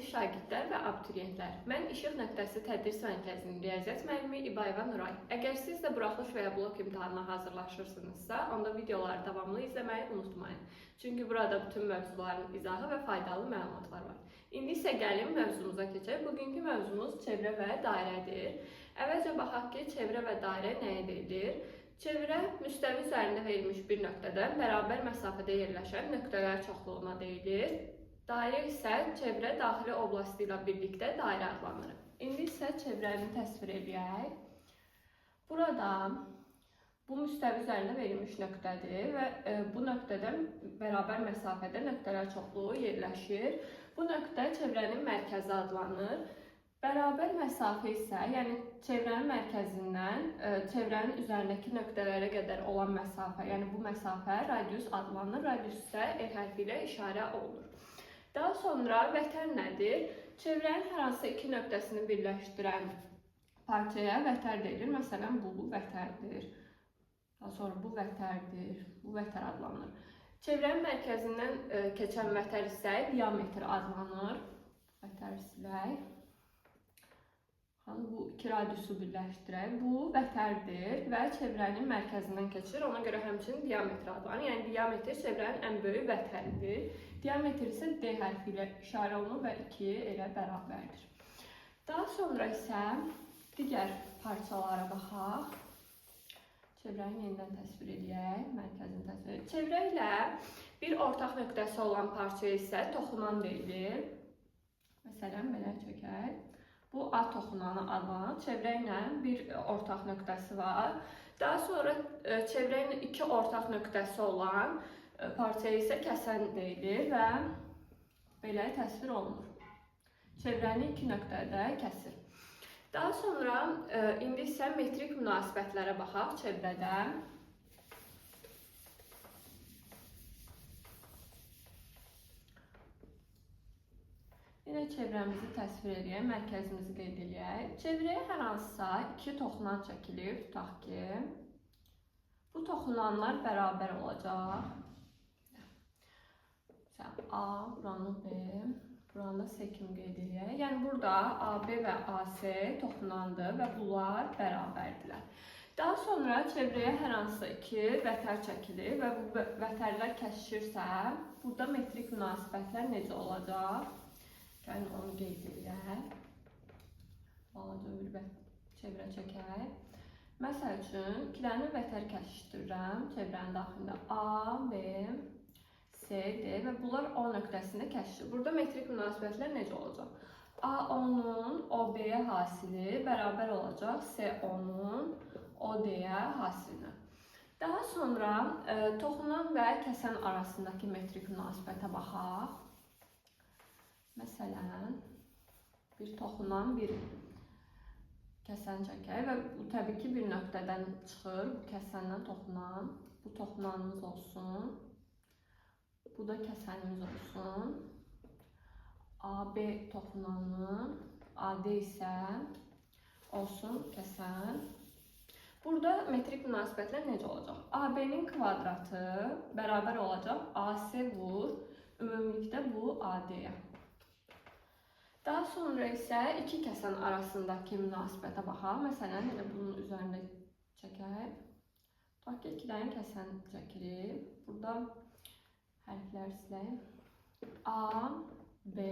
Əziz şagirdlər və abituriyentlər, mən İşıq Nöqtəsi Tədris Mərkəzinin riyaziyyat müəllimi İbayeva Nuray. Əgər siz də buraxılış və ya blok imtahanına hazırlaşırsınızsa, onda videoları davamlı izləməyi unutmayın. Çünki burada bütün mövzuların izahı və faydalı məlumatlar var. İndi isə gəlin mövzumuza keçək. Bugünkü mövzumuz çevrə və dairədir. Əvvəlcə baxaq ki, çevrə və dairə nəyə deyilir? Çevrə müstəvi üzərində verilmiş bir nöqtədən bərabər məsafədə yerləşən nöqtələr çoxluğuna deyilir. Dairə isə çevrə daxili oblasti ilə birlikdə dairə adlanır. İndi isə çevrəni təsvir edək. Burada bu müstəvi üzərində verilmiş nöqtədir və bu nöqtədən bərabər məsafədə nöqtələr çoxluğu yerləşir. Bu nöqtə çevrənin mərkəzi adlanır. Bərabər məsafə isə, yəni çevrənin mərkəzindən çevrənin üzərindəki nöqtələrə qədər olan məsafə, yəni bu məsafə radius adlanır. Radius isə E hərfi ilə işarə olunur. Daha sonra vətər nədir? Çevrənin hər hansı iki nöqtəsini birləşdirən parçaya vətər deyilir. Məsələn, bu vətərdir. Daha sonra bu vətərdir. Bu vətər adlanır. Çevrənin mərkəzindən keçən vətər isə diametr adlanır. Vətər silək. Bu iki radiusu birləşdirək. Bu vətərdir və çevrənin mərkəzindən keçir. Ona görə həmçinin diametr adlanır. Yəni diametr çevrənin ən böyük vətəridir. Diametr isə D hərfi ilə işarə olunur və 2 elə bərabərdir. Daha sonra isə digər parçalara baxaq. Çevrəni yenidən təsvir edək. Mərkəzini təsvir edək. Çevrə ilə bir ortaq nöqtəsi olan parça isə toxunan deyilir. Məsələn, belə çəkək. Bu A toxunanı adlanır. Çevrə ilə bir ortaq nöqtəsi var. Daha sonra çevrə ilə iki ortaq nöqtəsi olan parçaya isə kəsən deyilir və belə təsvir olunur. Çevrəni iki nöqtədə kəsir. Daha sonra indi isə metrik münasibətlərə baxaq çevrədə. Yine çevrəmizi təsvir edək, mərkəzimizi qeyd edək. Çevrəyə hər hansısa iki toxunan çəkilir. Tutaq ki, bu toxunanlar bərabər olacaq. A, buranı B, buranı S kimi qeyd edək. Yəni burada AB və AC toxunandır və bunlar bərabərdirlər. Daha sonra çevrəyə hər hansısa iki vətər çəkilir və bu vətərlər kəsişirsə, burada metrik münasibətlər necə olacaq? Gəlin onu qeyd edək. Balaca bir çevrə çəkək. Məsəl üçün, iki dənə vətər kəsişdirirəm. Çevrənin daxilində A, B, C, D və bunlar O nöqtəsində kəsişir. Burada metrik münasibətlər necə olacaq? A onun OB-yə hasili bərabər olacaq C onun OD-yə hasilinə. Daha sonra toxunan və kəsən arasındakı metrik münasibətə baxaq. Məsələn, bir toxunan, bir kəsən çəkək və bu təbii ki bir nöqtədən çıxır. Bu kəsəndən toxunan, bu toxunanımız olsun. Bu da kəsənimiz olsun. AB toxunanı, AD isə olsun kəsən. Burada metrik münasibətlər necə olacaq? AB-nin kvadratı bərabər olacaq AC vur, ümumilikdə bu AD-yə. Daha sonra isə iki kəsən arasındakı münasibətə baxaq. Məsələn, bunun üzərində çəkək. Tutaq ki, iki dənə kəsən çəkilir. Burada hərflər silək. A, B,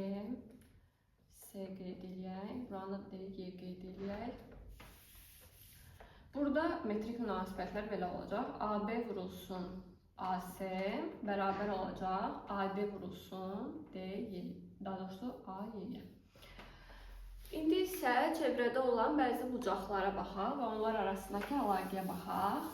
C qeyd edək. Buranı D, Y qeyd edək. Burada metrik münasibətlər belə olacaq. AB vurulsun AC bərabər olacaq. AD vurulsun D, Y. Daha doğrusu A, Y-yə. İndi isə çevrədə olan bəzi bucaqlara baxaq və onlar arasındakı əlaqəyə baxaq.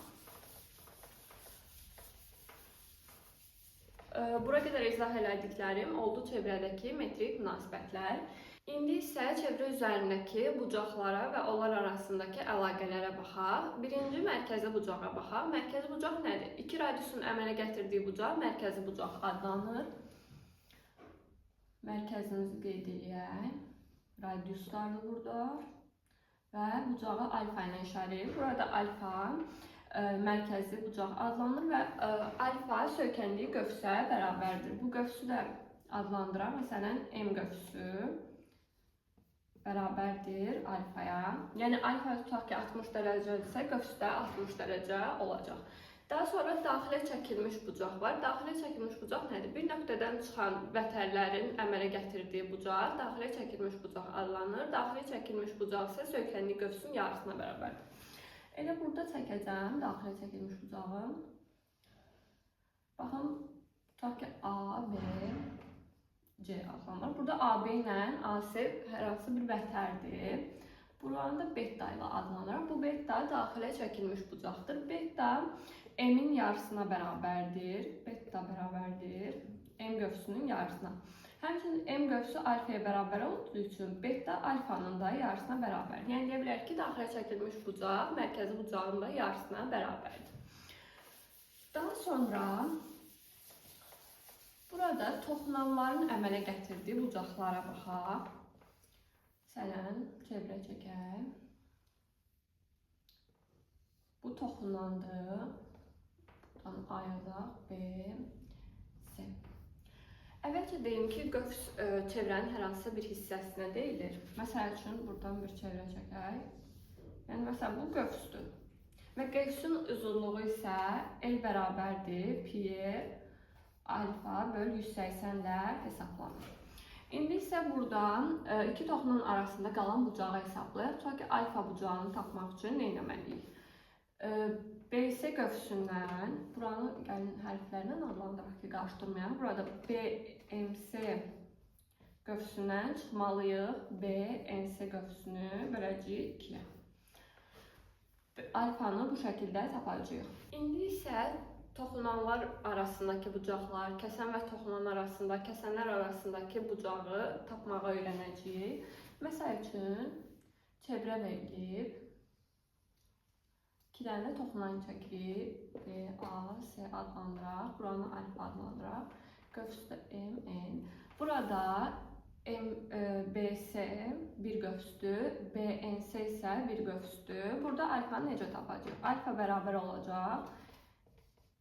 Bura qədər izah elədiklərim oldu çevrədəki metrik münasibətlər. İndi isə çevrə üzərindəki bucaqlara və onlar arasındakı əlaqələrə baxaq. Birinci mərkəzi bucağa baxaq. Mərkəzi bucaq nədir? İki radiusun əmələ gətirdiyi bucaq mərkəzi bucaq adlanır. Mərkəzimizi qeyd edək. Radiuslardır burada və bucağı alfa ilə işarə edir. Burada alfa mərkəzi bucaq adlanır və alfa söykəndiyi qövsə bərabərdir. Bu qövsü də adlandırar. Məsələn, M qövsü bərabərdir alfaya. Yəni alfa tutaq ki 60 dərəcədirsə, qövsdə 60 dərəcə olacaq. Daha sonra daxilə çəkilmiş bucaq var. Daxilə çəkilmiş bucaq nədir? Bir nöqtədən çıxan vətərlərin əmələ gətirdiyi bucaq daxilə çəkilmiş bucaq adlanır. Daxilə çəkilmiş bucaq isə söykənli qövsün yarısına bərabərdir. Elə burada çəkəcəm daxilə çəkilmiş bucağı. Baxın, tutaq ki A, B, C adlanır. Burada AB ilə AC hər hansı bir vətərdir. Buranı da beta ilə adlanır. Bu beta daxilə çəkilmiş bucaqdır. Beta M-in yarısına bərabərdir. Beta bərabərdir M qövsünün yarısına. Həmçinin M qövsü alfaya bərabər olduğu üçün beta alfanın da yarısına bərabər. Yəni deyə bilərik ki, daxilə çəkilmiş bucaq mərkəzi bucağın da yarısına bərabərdir. Daha sonra burada toxunanların əmələ gətirdiyi bucaqlara baxaq. Məsələn, çevrə çəkək. Bu toxunandır. Buradan A yazaq, B, C. Əvvəlcə deyim ki, qövs çevrənin hər hansısa bir hissəsinə deyilir. Məsəl üçün, buradan bir çevrə çəkək. Yəni, məsələn, bu qövsdür. Və qövsün uzunluğu isə L bərabərdir pi alfa böl 180 ilə hesablanır. İndi isə buradan iki toxunun arasında qalan bucağı hesablayaq. Tutaq ki, alfa bucağını tapmaq üçün nə etməliyik? BC qövsündən, buranı gəlin hərflərlə adlandıraq ki, qarışdırmayaq. Burada BMC qövsündən çıxmalıyıq. BNC qövsünü böləcəyik 2-yə. Alfanı bu şəkildə tapacağıq. İndi isə toxunanlar arasındakı bucaqlar, kəsən və toxunan arasında, kəsənlər arasındakı bucağı tapmağa öyrənəcəyik. Məsəl üçün, çevrə verilib. 2 dənə toxunan çəkirik. B, A, C adlandıraq. Buranı alfa adlandıraq. Qövsdə M, N. Burada BC bir qövsdür. BNC isə bir qövsdür. Burada alfanı necə tapacağıq? Alfa bərabər olacaq.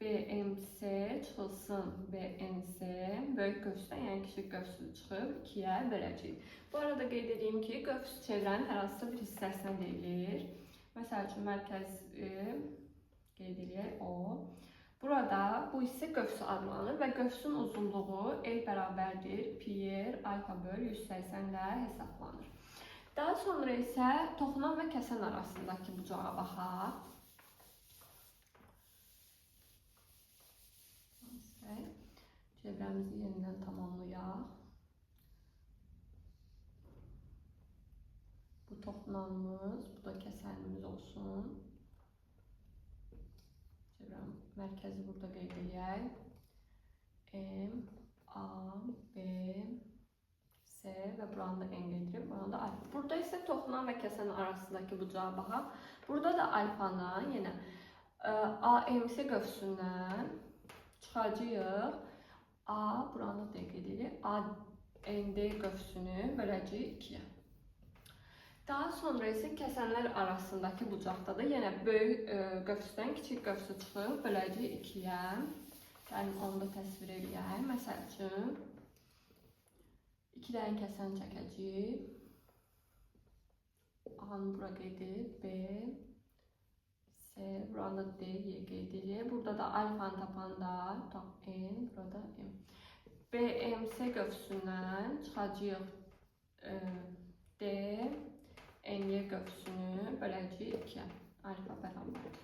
BMC çıxılsın BNC. Böyük qövsdən, yəni kiçik qövsü çıxıb 2-yə böləcəyik. Bu arada qeyd edeyim ki, qövs çevrənin hər hansısa bir hissəsinə deyilir. Məsəl üçün, mərkəzi qeyd edək O. Burada bu hissə qövsü adlanır və qövsün uzunluğu L bərabərdir pi alfa böl 180 ilə hesablanır. Daha sonra isə toxunan və kəsən arasındakı bucağa baxaq. Çevrəmizi yenidən tamamlayaq. Bu toxunanımız, bu da kəsənimiz olsun. Çevrəm mərkəzi burada qeyd edək. M, A, B, C və buranı da N qeyd edib, buranı da alfa. Burada isə toxunan və kəsən arasındakı bucağa baxaq. Burada da alfanın yenə AMC qövsündən çıxacağıq. A, buranı da qeyd edirik. AND qövsünü böləcəyik 2-yə. Daha sonra isə kəsənlər arasındakı bucaqda da yenə böyük qövsdən kiçik qövsü çıxıb böləcəyik 2-yə. Yəni, onu da təsvir edək. Məsəl üçün, 2 dənə kəsən çəkəcəyik. A-nı bura qeyd edib, B, C, burada D, Y qeyd edib. Burada da alfanı tapanda, N, burada M. BMC qövsündən çıxacağıq D, NY qövsünü böləcəyik 2-yə. Alfa bərabərdir.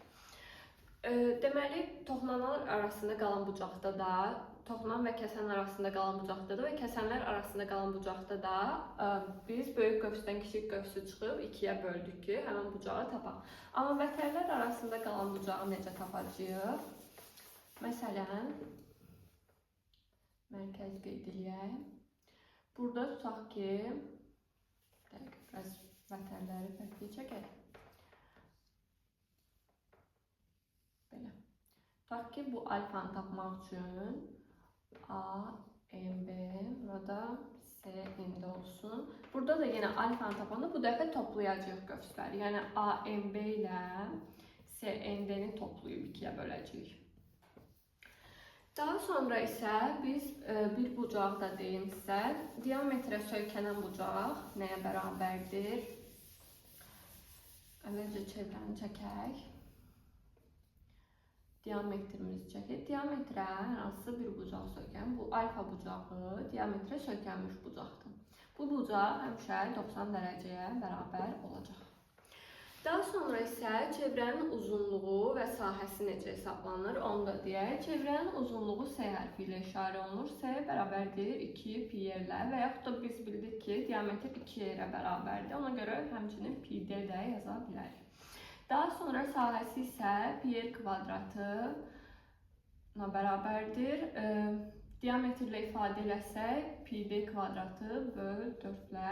Deməli, toxunanlar arasında qalan bucaqda da, toxunan və kəsən arasında qalan bucaqda da və kəsənlər arasında qalan bucaqda da biz böyük qövsdən kiçik qövsü çıxıb 2-yə böldük ki, həmin bucağı tapaq. Amma vətərlər arasında qalan bucağı necə tapacağıq? Məsələn, mərkəz qeyd edək. Burada tutaq ki, biraz vətərləri fərqli çəkək. Belə. Tutaq ki, bu alfanı tapmaq üçün A, M, B, burada C, N-də olsun. Burada da yenə alfanı tapanda bu dəfə toplayacaq qövsləri. Yəni A, M, B ilə C, N, D-ni toplayıb 2-yə böləcəyik. Daha sonra isə biz bir bucaq da deyim sizə. Diametrə söykənən bucaq nəyə bərabərdir? Əvvəlcə çevrəni çəkək. Diametrimizi çəkək. Diametrə hansısa bir bucaq söykən. Bu alfa bucağı diametrə söykənmiş bucaqdır. Bu bucaq həmişə 90 dərəcəyə bərabər olacaq. Daha sonra isə çevrənin uzunluğu və sahəsi necə hesablanır, onu da deyək. Çevrənin uzunluğu S hərfi ilə işarə olunur. S bərabərdir 2 pi yerlə və yaxud da biz bildik ki, diametr 2 yerə bərabərdir. Ona görə həmçinin pi d də yaza bilərik. Daha sonra sahəsi isə pi r kvadratına bərabərdir. Diametr ilə ifadə eləsək, pi d kvadratı böl 4 ilə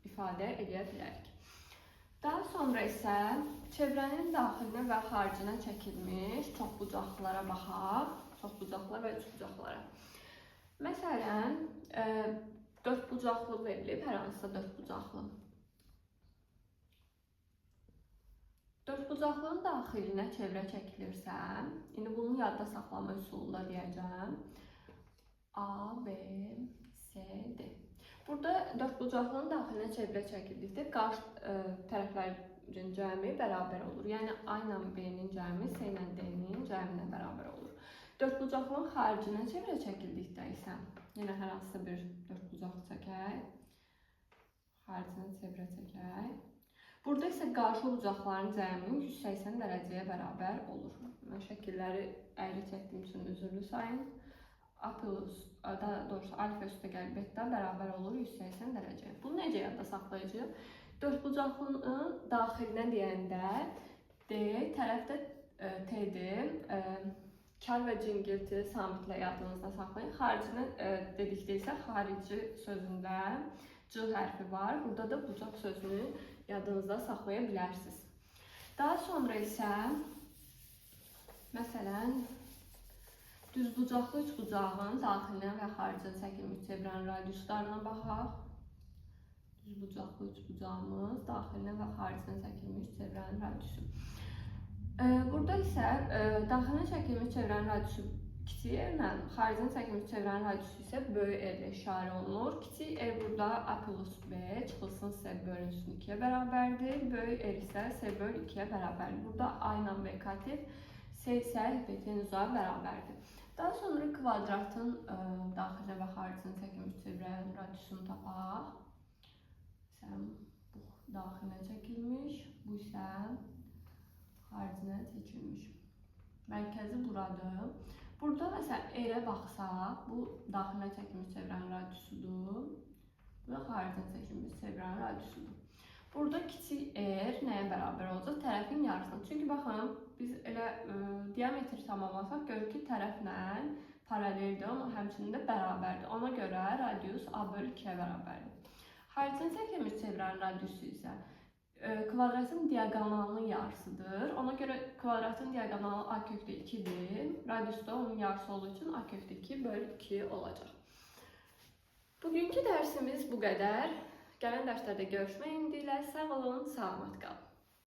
ifadə edə bilərik. Daha sonra isə çevrənin daxilinə və xaricinə çəkilmiş çoxbucaqlılara baxaq. Çoxbucaqlı və üçbucaqlılara. Məsələn, 4 bucaqlı verilib, hər hansısa 4 bucaqlı. 4 bucaqlının daxilinə çevrə çəkilirsə, indi bunu yadda saxlama üsulunda deyəcəm. A, B, C, D. Burada 4 bucaqlının daxilinə çevrə çəkildikdə qarşı tərəflərin cəmi bərabər olur. Yəni A ilə B-nin cəmi C ilə D-nin cəminə bərabər olur. 4 bucaqlının xaricinə çevrə çəkildikdə isə, yenə hər hansısa bir 4 bucaq çəkək, xaricinə çevrə çəkək. Burada isə qarşı bucaqların cəmi 180 dərəcəyə bərabər olur. Mən şəkilləri əyri çəkdiyim üçün üzrlü sayın. A plus, daha doğrusu alfa üstə gəlib beta bərabər olur 180 dərəcə. Bunu necə yadda saxlayacağıq? 4 bucaqlının daxilinə deyəndə D tərəfdə T-dir. Kar və cingilti samitlə yadınızda saxlayın. Xaricinə dedikdə isə xarici sözündə C hərfi var. Burada da bucaq sözünü yadınızda saxlaya bilərsiniz. Daha sonra isə məsələn düzbucaqlı üçbucağın daxilinə və xaricinə çəkilmiş çevrənin radiuslarına baxaq. Düzbucaqlı üçbucağımız daxilinə və xaricinə çəkilmiş çevrənin radiusu. Burada isə daxilinə çəkilmiş çevrənin radiusu kiçik R ilə, xaricinə çəkilmiş çevrənin radiusu isə böyük R ilə işarə olunur. Kiçik R burada A plus B çıxılsın S bölünsün 2-yə bərabərdir. Böyük R isə S böl 2-yə bərabərdir. Burada A ilə B katif, S isə hipotenuza bərabərdir. Daha sonra kvadratın daxilinə və xaricinə çəkilmiş çevrənin radiusunu tapaq. Məsələn, bu daxilinə çəkilmiş, bu isə xaricinə çəkilmiş. Mərkəzi buradır. Burada məsələn, R-ə baxsaq, bu daxilinə çəkilmiş çevrənin radiusudur və xaricinə çəkilmiş çevrənin radiusudur. Burada kiçik R nəyə bərabər olacaq? Tərəfin yarısına. Çünki baxın, biz elə diametri tamamlasaq, görür ki, tərəflə paraleldir, amma həmçinin də bərabərdir. Ona görə radius A bölü 2-yə bərabərdir. Xaricinə çəkilmiş çevrənin radiusu isə kvadratın diaqonalının yarısıdır. Ona görə kvadratın diaqonalı A kökdə 2-dir. Radius da onun yarısı olduğu üçün A kökdə 2 bölü 2 olacaq. Bugünkü dərsimiz bu qədər. Gələn dərslərdə görüşmək ümidi ilə sağ olun, salamat qalın.